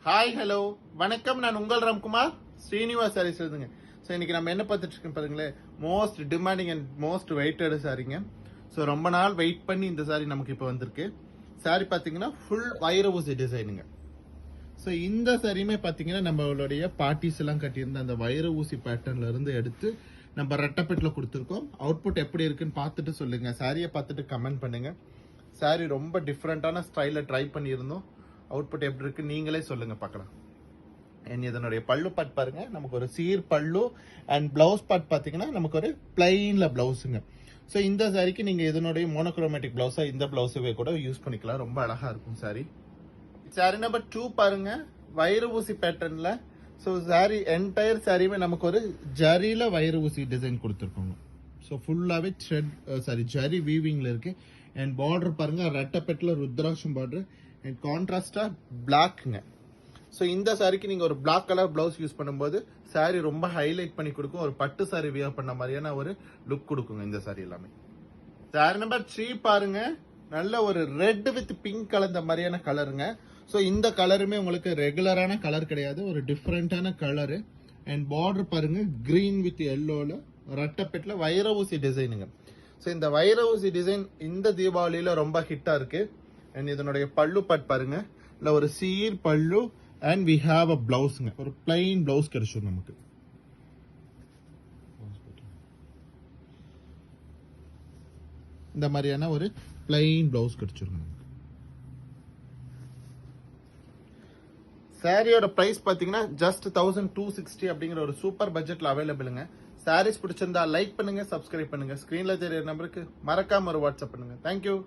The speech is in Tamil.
ஹாய் ஹலோ வணக்கம். நான் உங்கள் ராம்குமார் ஸ்ரீனிவாஸ் சாரீஸ் எழுதுங்க. ஸோ இன்னைக்கு நம்ம என்ன பார்த்துட்டு இருக்கோம் பாருங்களேன், most demanding and most weighted சாரீங்க. ஸோ ரொம்ப நாள் வெயிட் பண்ணி இந்த சாரி நமக்கு இப்போ வந்திருக்கு. சாரி பார்த்தீங்கன்னா ஃபுல் வைர ஊசி டிசைனுங்க. ஸோ இந்த சாரியுமே பார்த்தீங்கன்னா நம்மளுடைய பார்ட்டிஸ் எல்லாம் கட்டியிருந்த அந்த வைர ஊசி பேட்டர்ன்ல இருந்து எடுத்து நம்ம ரெட்டப்பெட்டில் கொடுத்துருக்கோம். அவுட்புட் எப்படி இருக்குன்னு பார்த்துட்டு சொல்லுங்க. சாரியை பார்த்துட்டு கமெண்ட் பண்ணுங்க. சாரி ரொம்ப டிஃப்ரெண்டான ஸ்டைலில் ட்ரை பண்ணியிருந்தோம். அவுட்புட் எப்படி இருக்கு நீங்களே சொல்லுங்க பார்க்கலாம். இதனுடைய பல்லு பாட் பாருங்க, நமக்கு ஒரு சீர் பல்லு அண்ட் பிளவுஸ் பாட் பார்த்தீங்கன்னா நமக்கு ஒரு பிளைன்ல பிளவுஸுங்க. ஸோ இந்த சாரிக்கு நீங்க இதனுடைய மோனோக்ரோமேட்டிக் பிளவுஸா இந்த பிளவுஸவே கூட யூஸ் பண்ணிக்கலாம். ரொம்ப அழகா இருக்கும் சாரி. சாரி நம்பர் 2 பாருங்க, வைர ஊசி பேட்டர்ன்ல. ஸோ சாரி என்டையர் சாரியுமே நமக்கு ஒரு ஜரியில வைர ஊசி டிசைன் கொடுத்துருக்கோங்க. ஸோ ஃபுல்லாவே ஜரி வீவிங்ல இருக்கு. அண்ட் பார்டர் பாருங்க, ரெட்டப்பெட்டில் ருத்ராட்சம் பார்டர் அண்ட் கான்ட்ராஸ்டா பிளாக்ங்க. ஸோ இந்த சாரிக்கு நீங்க ஒரு பிளாக் கலர் பிளவுஸ் யூஸ் பண்ணும்போது சாரி ரொம்ப ஹைலைட் பண்ணி கொடுக்கும். ஒரு பட்டு சாரி வியர் பண்ண மாதிரியான ஒரு லுக் கொடுக்குங்க இந்த சாரி எல்லாமே. சாரி நம்பர் 3 பாருங்க, நல்ல ஒரு ரெட் வித் பிங்க் கலந்த மாதிரியான கலருங்க. ஸோ இந்த கலருமே உங்களுக்கு ரெகுலரான கலர் கிடையாது, ஒரு டிஃப்ரெண்டான கலரு. அண்ட் பார்டர் பாருங்க, கிரீன் வித் எல்லோல ரெட்டப்பெட்டில் வைர ஊசி டிசைனுங்க. ஸோ இந்த வைர ஊசி டிசைன் இந்த தீபாவளியில ரொம்ப ஹிட்டா இருக்கு. அண்ட் இதனுடைய பல்லு பாட் பாருங்க, இல்ல ஒரு சீர் பல்லு அண்ட் வி ஹாவ் அ பிளவுஸ்ங்க. ஒரு பிளைன் பிளவுஸ் கிடைச்சிடும் நமக்கு. இந்த மாதிரியான ஒரு பிளைன் பிளவுஸ் கிடைச்சிடும் நமக்கு. சாரியோட பிரைஸ் பாத்தீங்கன்னா ஜஸ்ட் 1260 அப்படிங்கிற ஒரு சூப்பர் பட்ஜெட்ல அவைலபிளுங்க. சாரீஸ் பிடிச்சிருந்தா லைக் பண்ணுங்க, சப்ஸ்கிரைப் பண்ணுங்க. ஸ்கிரீன்ல தெரியற நம்பருக்கு மறக்காம ஒரு வாட்ஸ்அப் பண்ணுங்க. தேங்க்யூ.